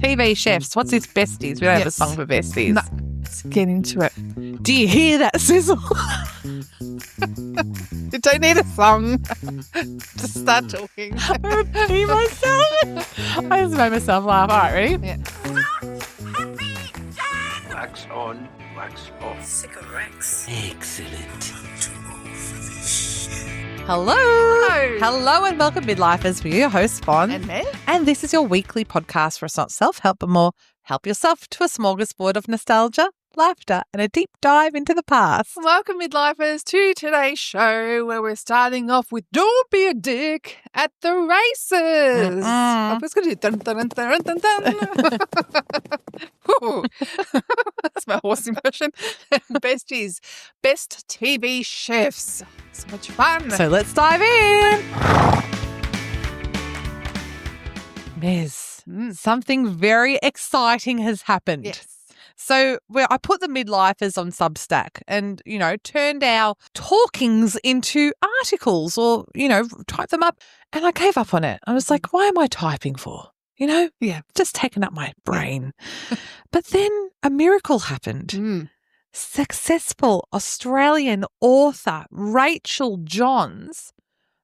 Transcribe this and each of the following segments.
TV chefs. What's this besties? We don't have a song for besties. No. Let's get into it. Do you hear that sizzle? You don't need a song to start talking. I'm going to pee myself. I just made myself laugh. All right, ready? Yeah. Wax on, wax off. Cigarettes. Excellent. Hello. Hello and welcome, Midlifers. We're your hosts, Fonz. And Mez. And this is your weekly podcast for us, not self-help, but more help yourself to a smorgasbord of nostalgia, laughter, and a deep dive into the past. Welcome, Midlifers, to today's show where we're starting off with Don't Be a Dick at the Races. I was going to do dun dun dun dun dun dun. Ooh. That's my horse impression. Besties, best TV chefs. So much fun. So let's dive in. Mez, something very exciting has happened. Yes. So I put the Midlifers on Substack and, turned our talkings into articles or, type them up. And I gave up on it. I was like, why am I typing for? Yeah. Just taking up my brain. But then a miracle happened. Successful Australian author Rachel Johns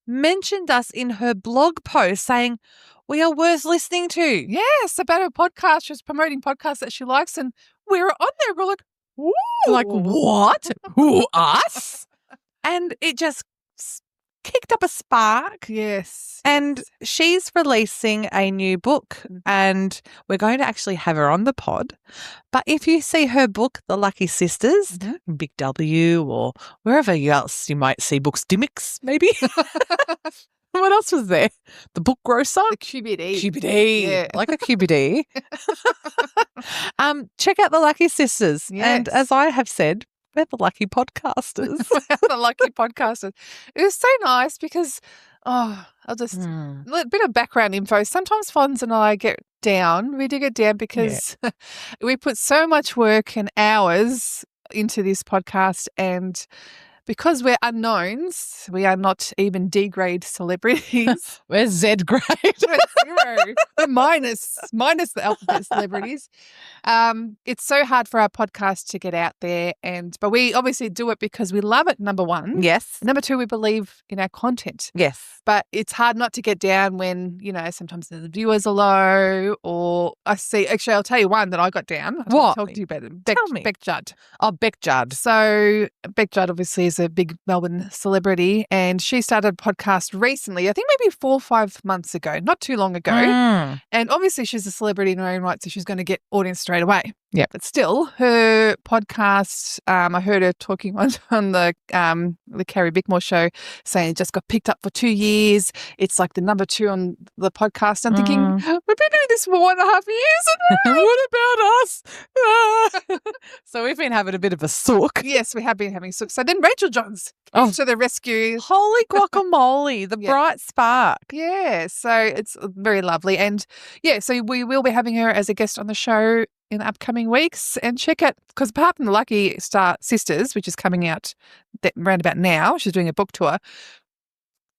mentioned us in her blog post saying, we are worth listening to. Yes, about her podcast. She was promoting podcasts that she likes, and we were on there. We're like, ooh. Like, what? Who, us? And it just kicked up a spark. Yes. And she's releasing a new book, and we're going to actually have her on the pod. But if you see her book, The Lucky Sisters, Big W or wherever else you might see books, Dimmicks maybe. What else was there? The Book Grocer? The QBD. QBD. Yeah. Like a QBD. Check out The Lucky Sisters. Yes. And as I have said, we're the lucky podcasters. The lucky podcasters. It was so nice because, I'll just, a bit of background info. Sometimes Fonz and I get down. We do get down because we put so much work and hours into this podcast, and because we're unknowns, we are not even D-grade celebrities. We're Z-grade. We're zero. We're minus the alphabet celebrities. It's so hard for our podcast to get out there, but we obviously do it because we love it, number one. Yes. Number two, we believe in our content. Yes. But it's hard not to get down when, sometimes the viewers are low, or I see, actually, I'll tell you one that I got down. What? I'll talk to you about it. Tell me. Beck Judd. Oh, Beck Judd. So Beck Judd obviously is a big Melbourne celebrity, and she started a podcast recently, I think maybe 4 or 5 months ago, not too long ago. And obviously she's a celebrity in her own right, so she's going to get audience straight away. Yeah. But still, her podcast, I heard her talking on the Carrie Bickmore show, saying it just got picked up for 2 years. It's like the number 2 on the podcast. I'm thinking, we've been doing this for 1.5 years. What about us? So we've been having a bit of a sook. Yes, we have been having so then Rachel Johns came to the rescue. Holy guacamole, the bright spark. Yeah, so it's very lovely. And so we will be having her as a guest on the show in the upcoming weeks, and check it, because apart from the Lucky Star Sisters, which is coming out round about now, she's doing a book tour.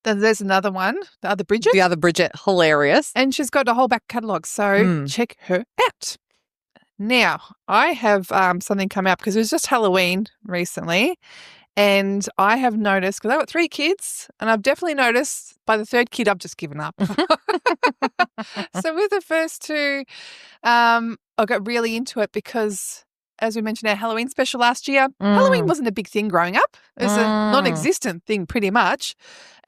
Then there's another one, The Other Bridget. Hilarious. And she's got a whole back catalogue, so check her out. Now, I have something come up because it was just Halloween recently, and I have noticed, because I've got 3 kids, and I've definitely noticed by the 3rd kid I've just given up. So with the first 2, I got really into it because, as we mentioned, our Halloween special last year, Halloween wasn't a big thing growing up. It was a non-existent thing pretty much.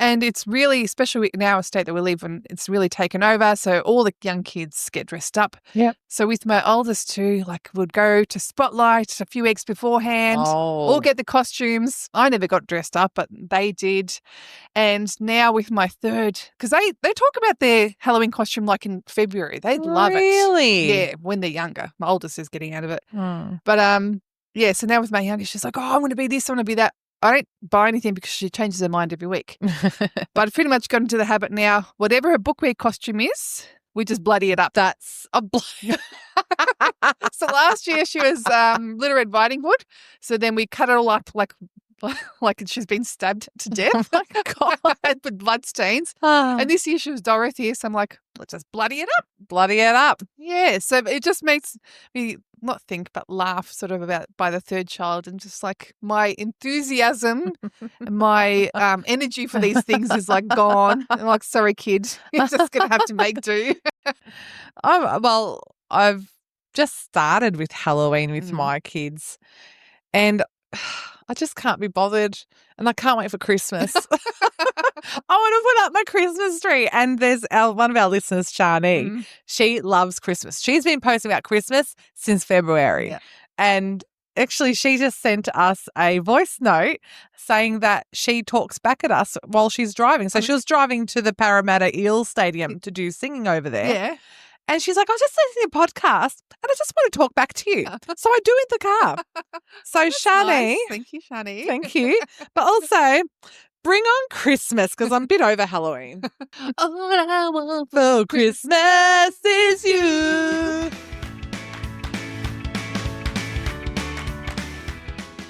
And it's really, especially in our state that we live in, it's really taken over. So all the young kids get dressed up. Yeah. So with my oldest 2, would go to Spotlight a few weeks beforehand, all get the costumes. I never got dressed up, but they did. And now with my 3rd, because they talk about their Halloween costume like in February. They love it. Really? Yeah, when they're younger. My oldest is getting out of it. But so now with my youngest, she's like, I want to be this, I want to be that. I don't buy anything because she changes her mind every week. But I've pretty much got into the habit now. Whatever her bookwear costume is, we just bloody it up. That's a So last year she was Little Red Riding Hood. So then we cut it all up like like she's been stabbed to death. Like, God, with blood stains. Ah, And this year she was Dorothy, so I'm like, let's just bloody it up. bloody it up. Yeah, so it just makes me not think but laugh sort of about by the third child, and just like my enthusiasm, my energy for these things is like gone. I'm like, sorry, kid, you're just going to have to make do. I've just started with Halloween with my kids, and I just can't be bothered, and I can't wait for Christmas. I want to put up my Christmas tree. And there's one of our listeners, Shani. She loves Christmas. She's been posting about Christmas since February. Yeah. And actually, she just sent us a voice note saying that she talks back at us while she's driving. So she was driving to the Parramatta Eels Stadium to do singing over there. Yeah. And she's like, I was just listening to a podcast and I just want to talk back to you. So I do in the car. So Shani. Nice. Thank you, Shani. Thank you. But also, bring on Christmas because I'm a bit over Halloween. All I want for Christmas is you.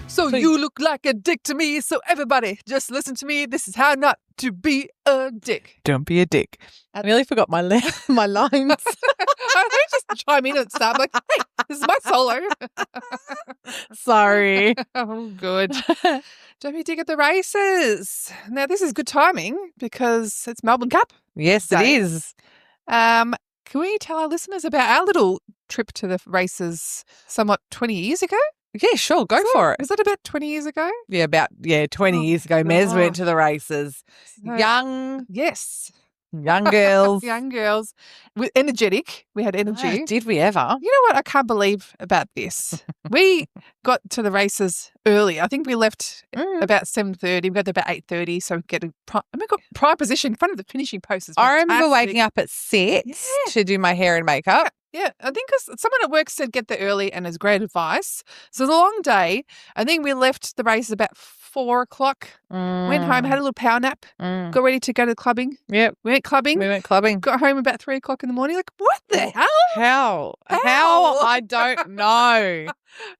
So you look like a dick to me, so everybody just listen to me. This is how not to be a dick. Don't be a dick. I nearly forgot my my lines. I just chime in and start like, hey, this is my solo. Sorry. Oh, good. Don't be a dick at the races. Now, this is good timing because it's Melbourne Cup. Yes, it Day. is. Can we tell our listeners about our little trip to the races somewhat 20 years ago? Yeah, sure. Go for it. Was that about 20 years ago? Yeah, about 20 years ago, Mez God. went to the races. So- Young Yes. girls. Young girls. Energetic. We had energy. Oh, did we ever? You know what I can't believe about this? We got to the races early. I think we left about 7:30. We got there about 8:30, so we got prime position in front of the finishing post. I remember waking up at 6 to do my hair and makeup. Yeah, I think because someone at work said get there early, and it's great advice. So it was a long day. I think we left the races about 4 o'clock. Went home, had a little power nap, got ready to go to clubbing. Yep. We went clubbing. We went clubbing. Got home about 3 o'clock in the morning. Like, what the hell? How? How? I don't know.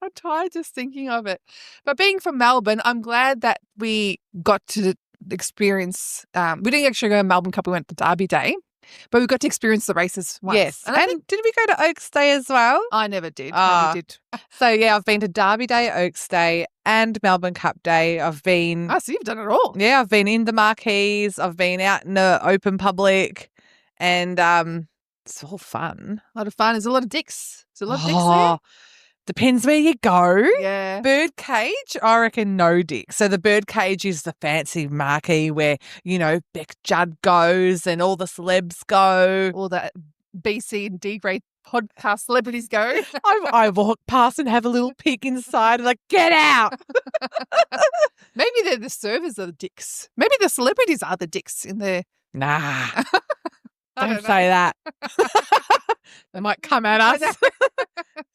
I'm tired just thinking of it. But being from Melbourne, I'm glad that we got to experience. We didn't actually go to Melbourne Cup. We went to Derby Day, but we got to experience the races once. Yes. And I did we go to Oaks Day as well? I never did. Ah. Never did. So, yeah, I've been to Derby Day, Oaks Day, and Melbourne Cup Day. I've been, Oh, so you've done it all. yeah, I've been in the marquees. I've been out in the open public, and it's all fun. A lot of fun. There's a lot of dicks. There's a lot of dicks Oh, depends where you go. there. Yeah. Bird cage, I reckon no dick. So the bird cage is the fancy marquee where, Beck Judd goes and all the celebs go. All the B, C, and D grade podcast celebrities go. I walk past and have a little peek inside and like, get out. Maybe they're the servers are the dicks. Maybe the celebrities are the dicks in there. Nah, I don't don't know. say that. They might come at us.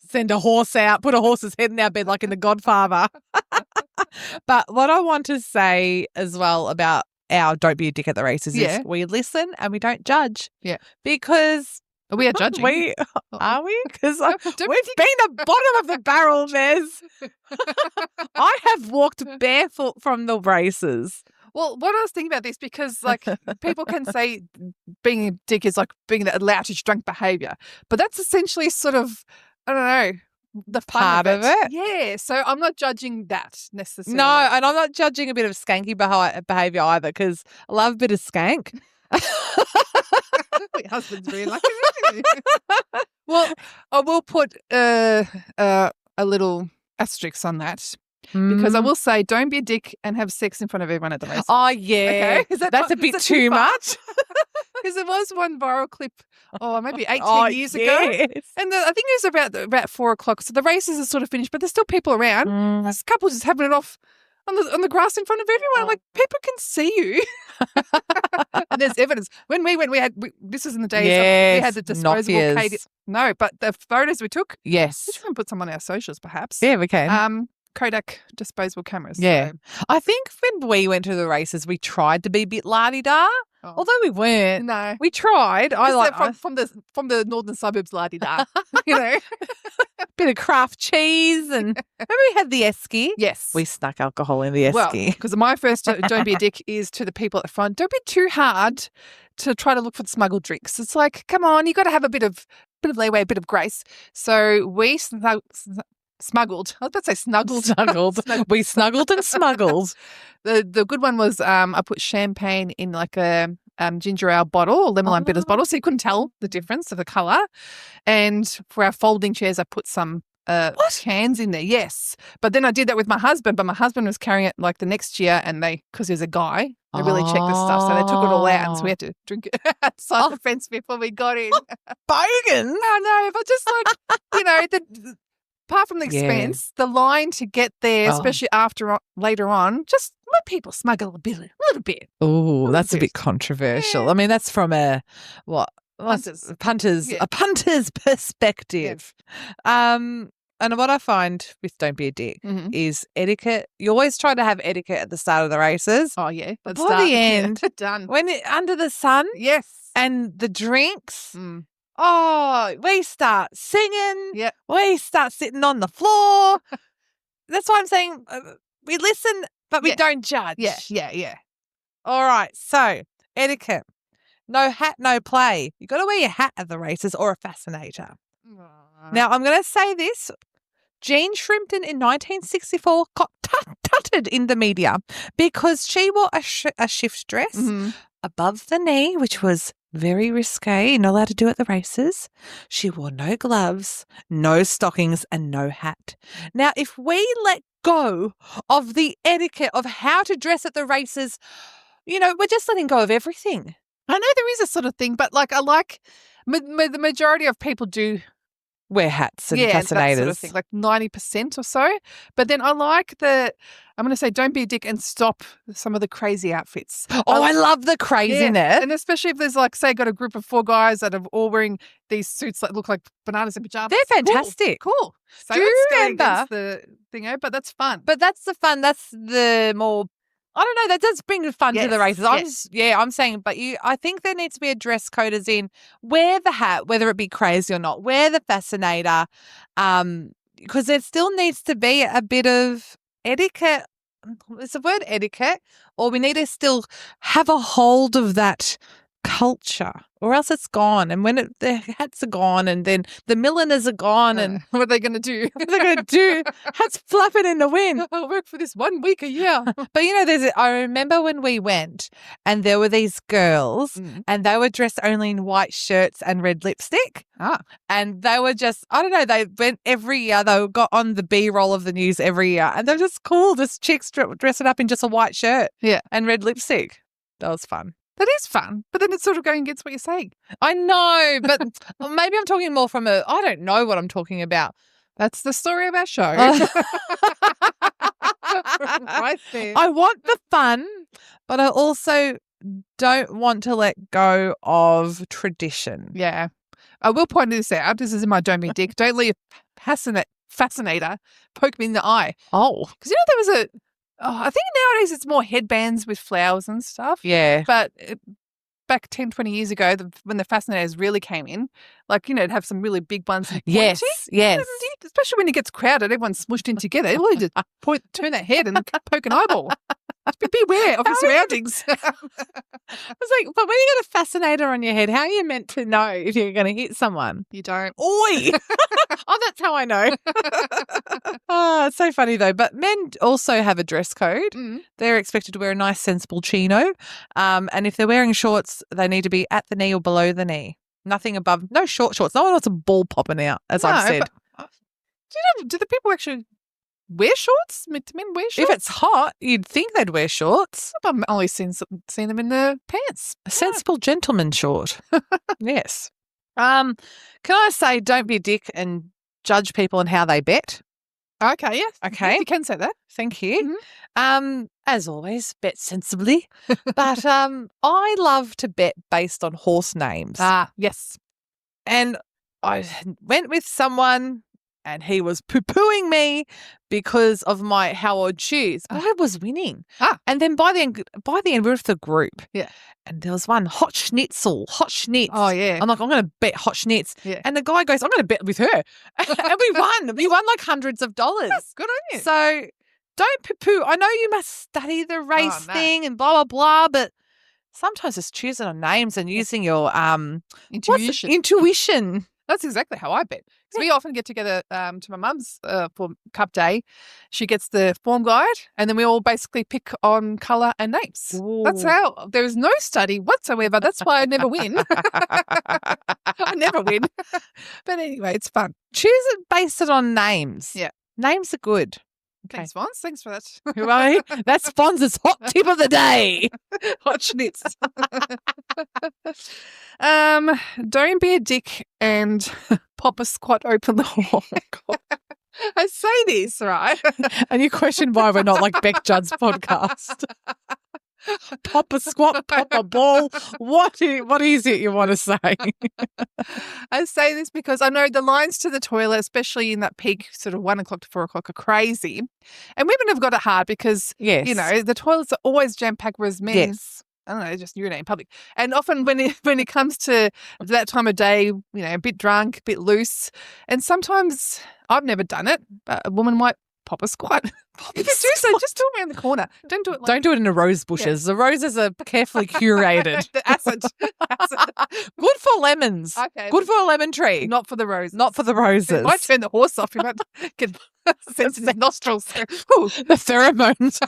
Send a horse out, put a horse's head in our bed like in The Godfather. But what I want to say as well about our Don't Be a Dick at the Races Yeah. is we listen and we don't judge. Yeah. Because We are judging. Are we? Because Don't we've be been the bottom of the barrel, Mez. I have walked barefoot from the races. Well, what I was thinking about this, because like people can say being a dick is like being that loutish drunk behaviour, but that's essentially sort of, I don't know, the fun Part of it. Yeah, so I'm not judging that necessarily. No, and I'm not judging a bit of skanky behaviour either because I love a bit of skank. My husband's really lucky. Well, I will put a little asterisk on that. Because I will say, don't be a dick and have sex in front of everyone at the race. Oh, yeah. Okay. That's a bit too much. Because there was one viral clip, maybe 18 years ago. yes. And I think it was about 4 o'clock. So the races are sort of finished, but there's still people around. There's a couple just having it off on the grass in front of everyone. I'm like, people can see you. And there's evidence. When we went, this was in the days we had the disposable Nokias. No, but the photos we took, Yes. we can put some on our socials perhaps. Yeah, we can. Kodak disposable cameras. Yeah. So. I think when we went to the races, we tried to be a bit la-di-da, although we weren't. No. We tried. From the northern suburbs, la-di-da. bit of craft cheese. And remember we had the esky? Yes. We snuck alcohol in the esky. Well, because my first don't be a dick is to the people at the front. Don't be too hard to try to look for the smuggled drinks. It's like, come on, you got to have a bit of leeway, a bit of grace. So we smuggled. I was about to say snuggled. We snuggled and smuggled. The good one was I put champagne in like a ginger ale bottle or lemon lime bitters bottle, so you couldn't tell the difference of the colour. And for our folding chairs, I put some cans in there. Yes, but then I did that with my husband. But my husband was carrying it like the next year, and because he was a guy, they really checked the stuff, so they took it all out, and so we had to drink it outside the fence before we got in. Bogan. I know, but just like apart from the expense, the line to get there, especially later on, just let people smuggle a little bit. Oh, that's a bit controversial. Yeah. I mean, that's from a punter's perspective. Yeah. And what I find with Don't Be a Dick is etiquette. You always try to have etiquette at the start of the races. Oh, yeah. But by the end, done. when under the sun Yes. and the drinks, we start singing. Yeah. We start sitting on the floor. That's why I'm saying we listen, but we don't judge. Yeah. All right. So, etiquette. No hat, no play. You got to wear your hat at the races or a fascinator. Now, I'm going to say this. Jean Shrimpton in 1964 got tutted in the media because she wore a shift dress above the knee, which was very risque. You're not allowed to do at the races. She wore no gloves, no stockings, and no hat. Now, if we let go of the etiquette of how to dress at the races, we're just letting go of everything. I know there is a sort of thing, but like I like the majority of people do wear hats and fascinators. That sort of thing, like 90% or so. But then I like I'm going to say don't be a dick and stop some of the crazy outfits. Oh, I love the craziness. Yeah. And especially if there's like, say, got a group of 4 guys that are all wearing these suits that look like bananas and pajamas. They're fantastic. Cool. So do you remember remember the thing, but that's fun. But that's the fun. That's the more. I don't know. That does bring the fun to the races. I'm saying, but I think there needs to be a dress code as in wear the hat, whether it be crazy or not, wear the fascinator, because there still needs to be a bit of etiquette. It's the word etiquette, or we need to still have a hold of that culture, or else it's gone. And when the hats are gone, and then the milliners are gone, and what are they going to do? what are they going to do? Hats flapping in the wind. I'll work for this 1 week a year. But I remember when we went, and there were these girls, and they were dressed only in white shirts and red lipstick. And they were just, I don't know, they went every year. They got on the B-roll of the news every year, and they're just cool. Just chicks dressing up in just a white shirt, and red lipstick. That was fun. That is fun, but then it's sort of going against what you're saying. I know, but maybe I'm talking more from I don't know what I'm talking about. That's the story of our show. Right there. I want the fun, but I also don't want to let go of tradition. Yeah. I will point this out. This is in my Don't Be Dick. Don't let your fascinator poke me in the eye. Oh. Because there was I think nowadays it's more headbands with flowers and stuff. Yeah. But back 10, 20 years ago, when the fascinators really came in, like, it'd have some really big ones. Yes. Especially when it gets crowded, everyone's smushed in together. They need to turn that head and poke an eyeball. Beware of your surroundings. I was like, but when you got a fascinator on your head, how are you meant to know if you're going to hit someone? You don't. Oi! Oh, that's how I know. Oh, it's so funny though. But men also have a dress code. They're expected to wear a nice sensible chino. And if they're wearing shorts, they need to be at the knee or below the knee. Nothing above, no short shorts. No one wants a ball popping out, as I've said. But, do the people actually wear shorts? Do men wear shorts? If it's hot, you'd think they'd wear shorts. I've only seen them in the pants. A sensible gentleman short. Yes. Can I say don't be a dick and judge people on how they bet? Okay, yes. Okay. Yes, you can say that. Thank you. As always, bet sensibly. But I love to bet based on horse names. Yes. And I went with someone and he was poo-pooing me because of my how odd shoes. But I was winning. And then by the end, we were with the group. Yeah. And there was one, hot schnitzel. Oh, yeah. I'm like, I'm going to bet hot schnitz. Yeah. And the guy goes, I'm going to bet with her. And we won. We won like hundreds of dollars. Good on you. So don't poo-poo. I know you must study the race thing and blah, blah, blah, but sometimes just choosing on names and using your intuition. That's exactly how I bet. Because we often get together to my mum's for Cup Day. She gets the form guide, and then we all basically pick on colour and names. Ooh. That's how. There is no study whatsoever. That's why I never win. I never win. But anyway, it's fun. Choose it based it on names. Yeah. Names are good. Okay. Thanks, Fonz. Thanks for that. Right? That's Fonz's hot tip of the day. Hot schnitz. Don't be a dick and pop a squat openly. Oh, my God. I say this, right? And you question why we're not like Beck Judd's podcast. Pop a squat, pop a ball. What is it you want to say? I say this because I know the lines to the toilet, especially in that peak sort of 1 o'clock to 4 o'clock, are crazy. And women have got it hard because, you know, the toilets are always jam-packed, whereas men, I don't know, just urinate in public. And often when it comes to that time of day, you know, a bit drunk, a bit loose, and sometimes I've never done it, but a woman might pop a squat. If you do so, just do it around the corner. Don't do it. Don't do it in the rose bushes. The roses are carefully curated. The acid. Good for lemons. Okay. Good for a lemon tree. Not for the roses. Not for the roses. It might turn the horse off. You might get sensitive nostrils. The pheromones.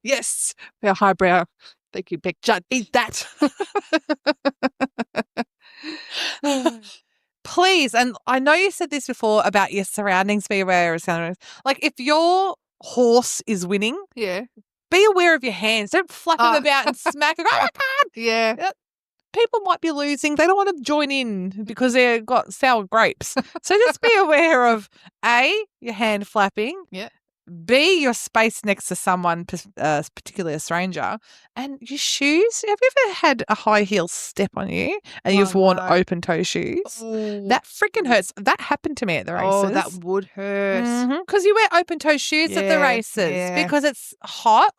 Yes. Our highbrow. Thank you, Beck Judd. Eat that. Please, and I know you said this before about your surroundings, be aware of surroundings. Like if your horse is winning, be aware of your hands. Don't flap them about and smack it. Oh my God. Yeah. People might be losing. They don't want to join in because they've got sour grapes. So just be aware of A, your hand flapping. Yeah. B, your space next to someone, particularly a stranger, and your shoes. Have you ever had a high heel step on you and you've worn open toe shoes? Ooh. That freaking hurts. That happened to me at the races. Oh, that would hurt. Because you wear open toe shoes at the races because it's hot.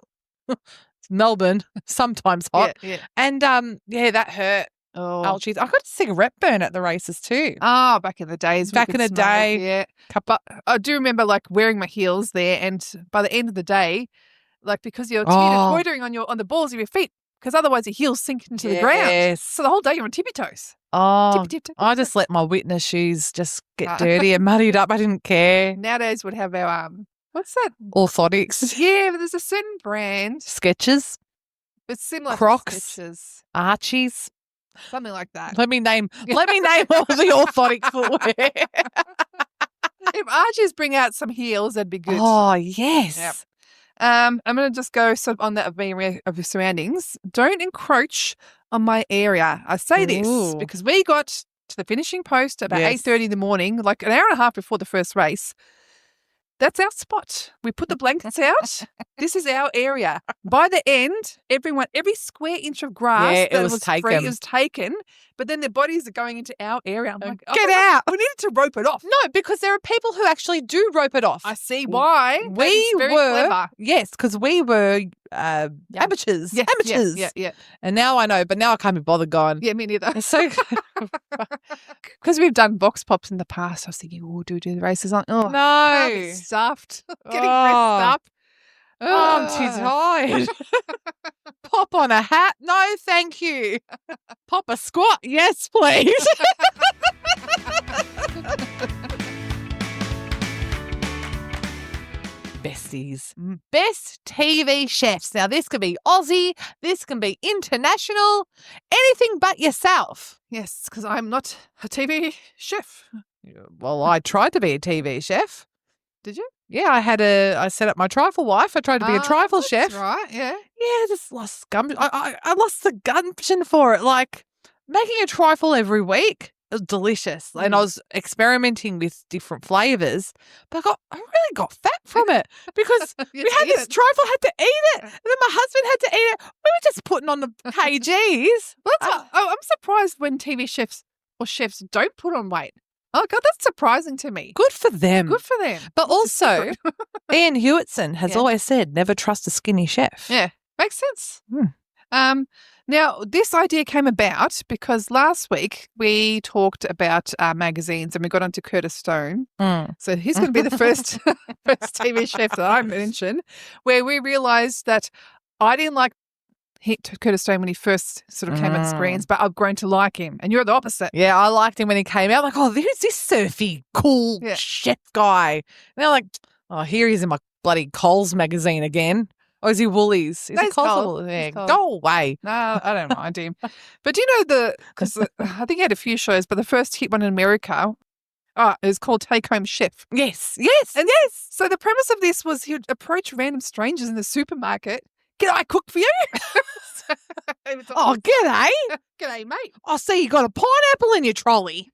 It's Melbourne, sometimes hot. Yeah. And that hurt. Oh, ouchies. I got a cigarette burn at the races too. Back in the days. Back in the day. Yeah. But I do remember like wearing my heels there, and by the end of the day, like because you're teetering on the balls of your feet, because otherwise your heels sink into the ground. So the whole day you're on tippy toes. Oh, I just let my witness shoes just get dirty and muddied up. I didn't care. Nowadays we'd have our what's that? Orthotics. Yeah, but there's a certain brand. Skechers. It's similar Crocs. to Skechers. Archies. Something like that. Let me name all the orthotic footwear. If Archies bring out some heels, that'd be good. Oh, yes. Yep. I'm going to just go sort of on that area of your surroundings. Don't encroach on my area. I say this because we got to the finishing post about 8:30 in the morning, like an hour and a half before the first race. That's our spot. We put the blankets out. This is our area. By the end, every square inch of grass that was taken. Free, it was taken. But then their bodies are going into our area. I'm like, get out. We needed to rope it off. No, because there are people who actually do rope it off. I see why. We very were clever. Yes, because we were amateurs. Yes, amateurs. Yeah. And now I know, but now I can't be bothered going. Yeah, me neither. So because we've done box pops in the past, I was thinking, do the races on. Oh, no. Can't be stuffed. Getting dressed up. Oh, I'm too tired. Pop on a hat? No, thank you. Pop a squat? Yes, please. Besties. Best TV chefs. Now, this can be Aussie. This can be international. Anything but yourself. Yes, because I'm not a TV chef. Well, I tried to be a TV chef. Did you? Yeah, I set up my trifle wife. I tried to be a trifle chef. Right, yeah. Yeah, just lost gumption. I lost the gumption for it. Like making a trifle every week. It was delicious. And I was experimenting with different flavours. But I really got fat from it because we had this trifle, had to eat it. And then my husband had to eat it. We were just putting on the kgs. I'm surprised when TV chefs or chefs don't put on weight. Oh, God, that's surprising to me. Good for them. Good for them. But What's the also, secret? Ian Hewitson has always said, never trust a skinny chef. Yeah, makes sense. Now, this idea came about because last week we talked about magazines and we got onto Curtis Stone. So he's going to be the first TV chef that I mentioned, where we realised that I didn't like Curtis Stone when he first sort of came on screens, but I've grown to like him. And you're the opposite. Yeah, I liked him when he came out. Like, oh, who's this surfy, cool chef guy? And they're like, oh, here he is in my bloody Coles magazine again. Or is he Woolies? Is he Coles? Yeah, go away. No, I don't mind him. But do you know because I think he had a few shows, but the first hit one in America, it was called Take Home Chef. Yes. So the premise of this was he would approach random strangers in the supermarket. Can I cook for you? Oh, g'day. G'day, mate. I see you got a pineapple in your trolley.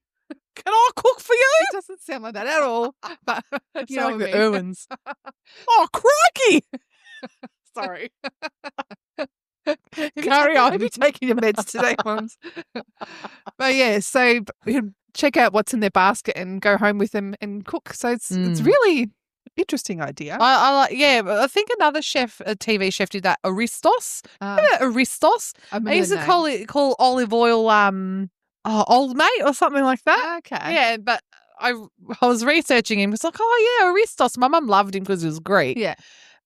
Can I cook for you? It doesn't sound like that at all. But you know like the Irwins. Oh, crikey. Sorry. Carry on. Have you taken your meds today, Fonz? But yeah, so you check out what's in their basket and go home with them and cook. So it's really interesting idea. I like, I think another chef, a TV chef, did that. Aristos. Aristos. I used to call olive oil old mate or something like that. Okay. Yeah, but I was researching him. It's like, oh yeah, Aristos. My mum loved him because he was Greek. Yeah.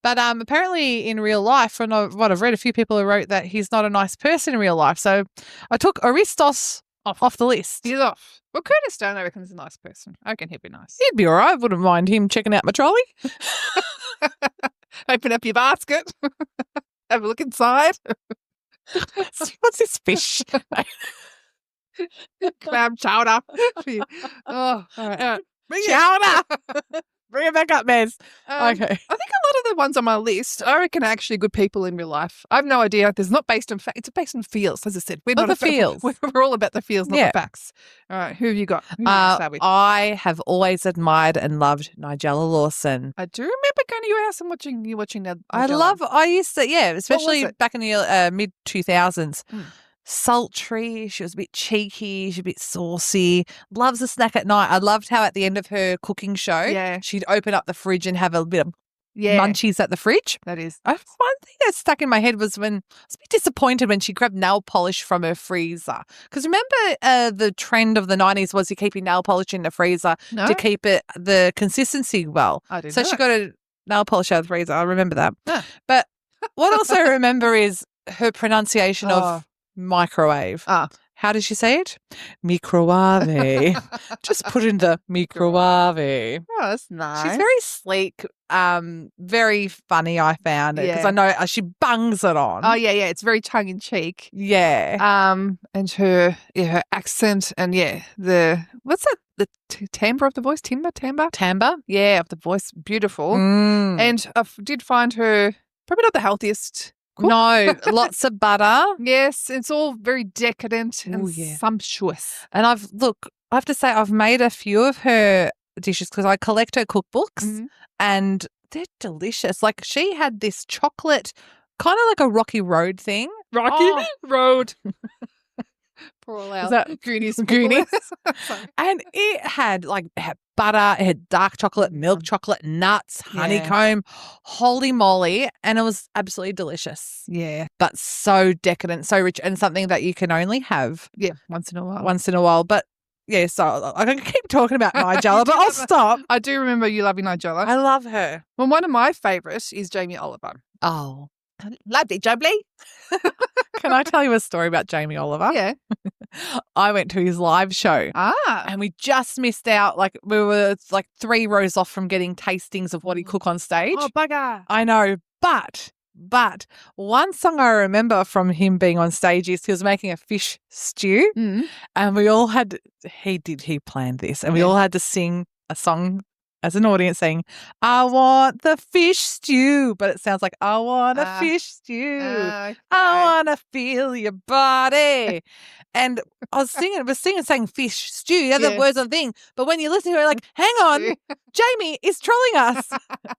But apparently in real life, from what I've read, a few people have wrote that he's not a nice person in real life. So I took Aristos off the list. He's off. Well, Curtis Stone, I reckon, is a nice person. I reckon he'd be nice. He'd be all right. Wouldn't mind him checking out my trolley. Open up your basket. Have a look inside. What's this fish? Clam chowder. Oh, all right. Chowder. Bring it back up, Mez. Okay. I think a lot of the ones on my list, I reckon, are actually good people in real life. I have no idea. There's not based on fact. It's based on feels, as I said. We're not the feels. We're all about the feels, not the facts. All right. Who have you got? I have always admired and loved Nigella Lawson. I do remember going to your house and watching Nigella. I used to, especially back in the mid-2000s. Sultry, she was a bit cheeky, she's a bit saucy, loves a snack at night. I loved how at the end of her cooking show, she'd open up the fridge and have a bit of munchies at the fridge. That is. One thing that stuck in my head was when I was a bit disappointed when she grabbed nail polish from her freezer. Because remember the trend of the 90s was you keep your nail polish in the freezer to keep it the consistency well. I didn't so know she that. got a nail polish out of the freezer. I remember that. But what also I remember is her pronunciation of microwave. How does she say it? Microwave. Just put in the microwave. Oh, that's nice. She's very sleek, very funny, I found it. Because I know she bungs it on. Oh, yeah. It's very tongue in cheek. Yeah. And her accent and what's that? The timbre of the voice? Timbre? Timbre? Yeah, of the voice. Beautiful. And I did find her probably not the healthiest cook. No, lots of butter. Yes, it's all very decadent and sumptuous. And I have to say I've made a few of her dishes because I collect her cookbooks and they're delicious. Like she had this chocolate, kind of like a Rocky Road thing. Rocky Road. Poor old Is that Goonies? And it had butter, it had dark chocolate, milk chocolate, nuts, honeycomb, holy moly, and it was absolutely delicious. Yeah. But so decadent, so rich, and something that you can only have once in a while. But yeah, so I can keep talking about Nigella, but I'll stop. I do remember you loving Nigella. I love her. Well, one of my favourites is Jamie Oliver. Oh. Lovely, Jubbly. Can I tell you a story about Jamie Oliver? Yeah. I went to his live show. And we just missed out. We were 3 rows off from getting tastings of what he cook on stage. Oh, bugger. I know. But one song I remember from him being on stage is he was making a fish stew. And we all had he planned this. And we all had to sing a song as an audience saying, I want the fish stew. But it sounds like, I want a fish stew. Okay. I want to feel your body. And I was saying fish stew. The other words on the thing. But when you listen to it, like, hang on, Jamie is trolling us.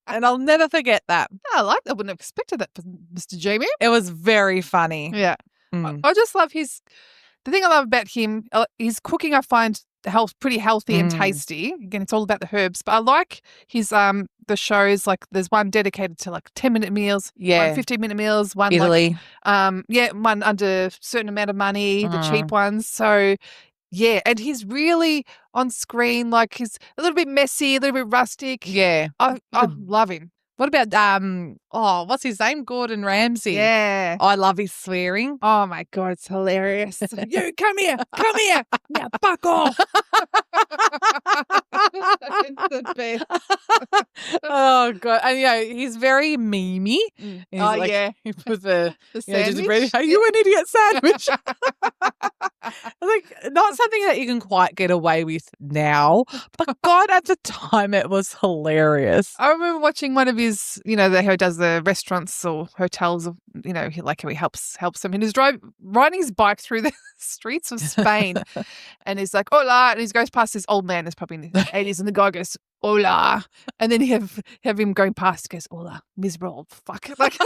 And I'll never forget that. I wouldn't have expected that from Mr. Jamie. It was very funny. Yeah. I just love the thing I love about him, his cooking I find pretty healthy and tasty. Again, it's all about the herbs. But I like his the shows, like there's one dedicated to like 10-minute meals, Yeah. 1 15-minute meals, one Italy. like one under a certain amount of money, the cheap ones. So yeah, and he's really on screen, like he's a little bit messy, a little bit rustic. Yeah. I love him. What about what's his name? Gordon Ramsay. Yeah. I love his swearing. Oh my God, it's hilarious. You come here. Now fuck off. It's the best. Oh God. And he's very memey. He's yeah. With the sandwich. Are you an idiot sandwich? Like not something that you can quite get away with now. But God, at the time it was hilarious. I remember watching one of his, how he does the restaurants or hotels, like how he helps them. And he's riding his bike through the streets of Spain. And he's like, hola. And he goes past this old man that's probably in the 80s. And the guy goes, hola. And then you have him going past, goes, hola, miserable old fuck. Like,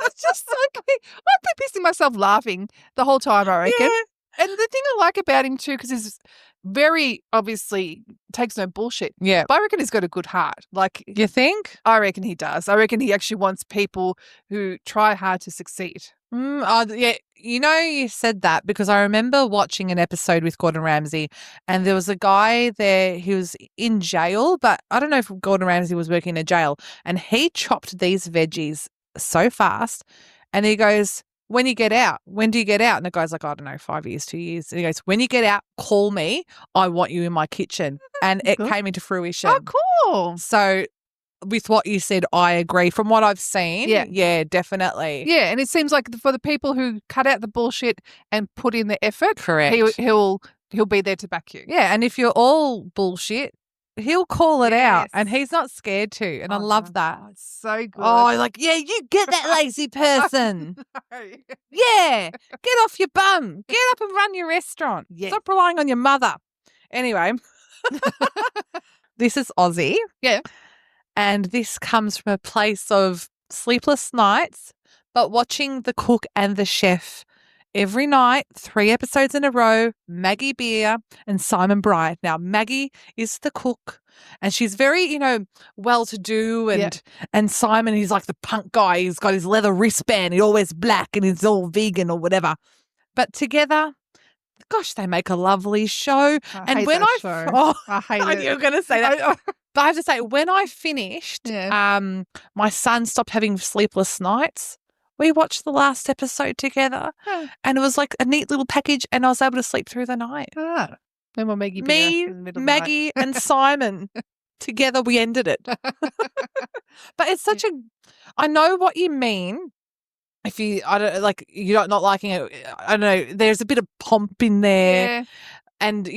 it's just so cute. I've been pissing myself laughing the whole time, I reckon. Yeah. And the thing I like about him too, because he's very obviously takes no bullshit. Yeah. But I reckon he's got a good heart. Like, You think? I reckon he does. I reckon he actually wants people who try hard to succeed. Yeah. You said that because I remember watching an episode with Gordon Ramsay and there was a guy there who was in jail, but I don't know if Gordon Ramsay was working in a jail, and he chopped these veggies so fast and he goes, when do you get out? And the guy's like, I don't know, 5 years, 2 years. And he goes, when you get out, call me. I want you in my kitchen. And it came into fruition. Oh, cool. So with what you said, I agree. From what I've seen, yeah, definitely. Yeah, and it seems like for the people who cut out the bullshit and put in the effort, Correct. He'll be there to back you. Yeah, and if you're all bullshit, he'll call it out, Yes. and he's not scared to. And I love that. Oh, it's so good. Oh, like, yeah, you get that lazy person. Yeah, get off your bum. Get up and run your restaurant. Yeah. Stop relying on your mother. Anyway, this is Aussie. Yeah. And this comes from a place of sleepless nights, but watching The Cook and the Chef every night, 3 episodes in a row, Maggie Beer and Simon Bryant. Now, Maggie is the cook and she's very, well-to-do and Simon, he's like the punk guy. He's got his leather wristband. He always black and he's all vegan or whatever. But together, gosh, they make a lovely show. I hate that show. I hate it. You were going to say that. But I have to say, when I finished, Yeah. my son stopped having sleepless nights. We watched the last episode together and it was like a neat little package and I was able to sleep through the night. Then we'll Maggie Me, in the middle of the Maggie and Simon, together we ended it. But it's such I know what you mean. If you, you're not liking it, I don't know, there's a bit of pomp in there. Yeah. And,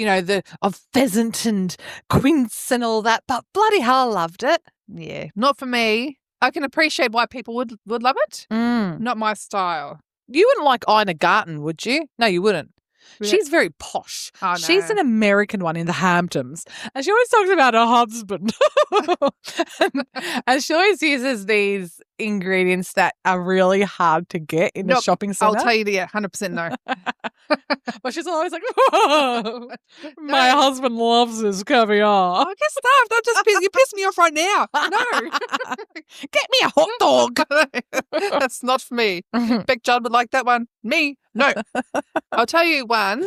of pheasant and quince and all that. But bloody hell, I loved it. Yeah. Not for me. I can appreciate why people would love it. Not my style. You wouldn't like Ina Garten, would you? No, you wouldn't. Yeah. She's very posh. Oh, no. She's an American one in the Hamptons. And she always talks about her husband. and she always uses these ingredients that are really hard to get in a shopping centre. I'll tell you 100% no. But she's always like, oh, my husband loves his caviar. I guess not. You piss me off right now. No. Get me a hot dog. That's not for me. Beck Judd would like that one. Me, no. I'll tell you one.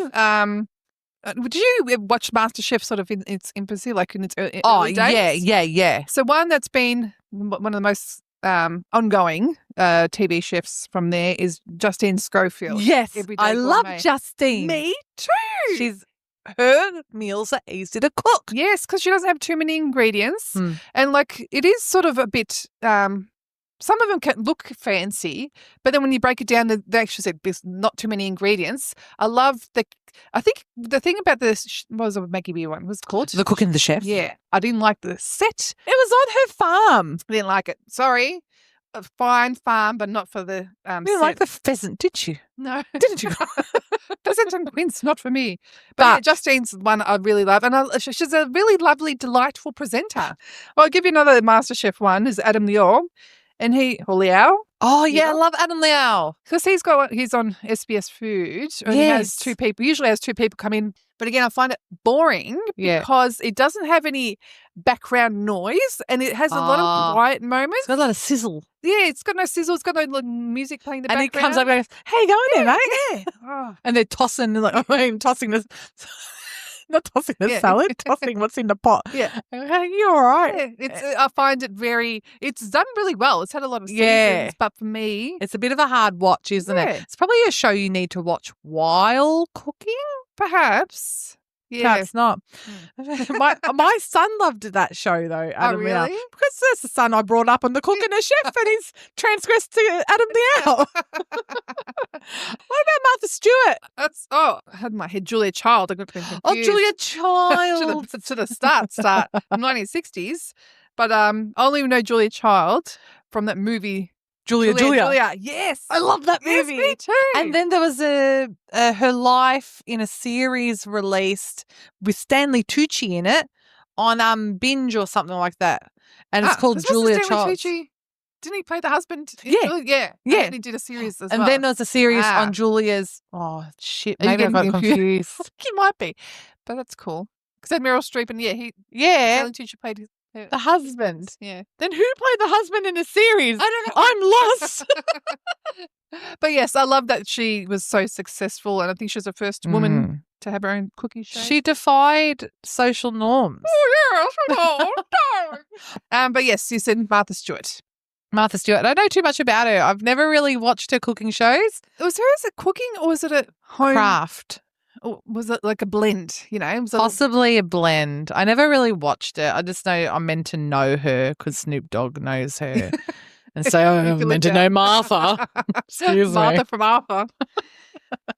Did you watch MasterChef sort of in its infancy, like in its early days? Yeah. So one that's been one of the most ongoing TV chefs from there is Justine Schofield. Yes, Everyday I love Gourmet. Justine. Me too. Her meals are easy to cook. Yes, because she doesn't have too many ingredients. And it is sort of a bit, some of them can look fancy, but then when you break it down, they actually said there's not too many ingredients. I think the thing about this, what was the Maggie Beer one? Was it called? The Cook and the Chef. Yeah. I didn't like the set. It was on her farm. I didn't like it. Sorry. A fine farm, but not for the You didn't like the pheasant, did you? No. Didn't you? Pheasant and quince, not for me. But Justine's one I really love. And she's a really lovely, delightful presenter. I'll give you another MasterChef one, is Adam Liao. And Liao. Oh, yeah, I love Adam Liao. Because he's on SBS Food. And he has 2 people, usually has 2 people come in But again, I find it boring because it doesn't have any background noise and it has a lot of quiet moments. It's got a lot of sizzle. Yeah, it's got no sizzle. It's got no music playing in the and background. he comes up and goes, "Hey, going there, mate?" Yeah. Oh. And they're tossing, tossing this. Not tossing the salad, tossing what's in the pot. Yeah. You all right? Yeah, I find it it's done really well. It's had a lot of seasons, but for me. It's a bit of a hard watch, isn't it? It's probably a show you need to watch while cooking. Perhaps. Yeah. Perhaps not. My son loved that show, though, Adam the Owl. Because that's the son I brought up on the Cook and the Chef, and he's transgressed to Adam the Owl. What about Martha Stewart? I had in my head Julia Child. I got confused. Oh, Julia Child. to the start, 1960s. But I only know Julia Child from that movie. Julia. Yes. I love that movie. Yes, me too. And then there was her life in a series released with Stanley Tucci in it on Binge or something like that. And it's called Julia Child. Didn't he play the husband? Yeah. And he did a series as well. And then there was a series on Julia's. Oh, shit. Maybe I got confused. He might be. But that's cool. Because then Meryl Streep and Stanley Tucci played the husband. Yeah. Then who played the husband in the series? I don't know. I'm lost. But yes, I love that she was so successful, and I think she was the first woman to have her own cooking show. She defied social norms. Oh, yeah. But yes, you said Martha Stewart. Martha Stewart. I don't know too much about her. I've never really watched her cooking shows. Was hers a cooking or was it a home? Craft. Or was it like a blend, Possibly a blend. I never really watched it. I just know I'm meant to know her because Snoop Dogg knows her. And so I'm meant to know Martha. Excuse me. Martha from Arthur.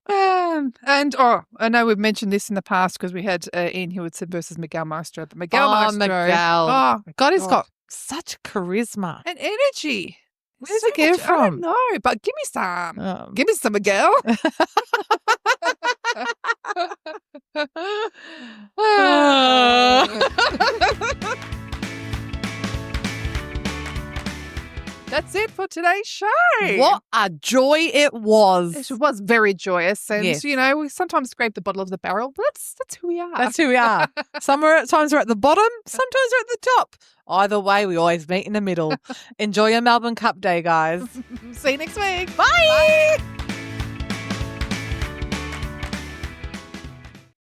And I know we've mentioned this in the past because we had Ian Hewitson versus Miguel Maestro. But Miguel Maestro. Miguel. God, he's got such charisma. And energy. Where does it get from? I don't know, but give me some. Give me some, Miguel. That's it for today's show. What a joy it was. It was very joyous. And, we sometimes scrape the bottom of the barrel, but that's who we are. That's who we are. Sometimes we're at the bottom, sometimes we're at the top. Either way, we always meet in the middle. Enjoy your Melbourne Cup day, guys. See you next week. Bye.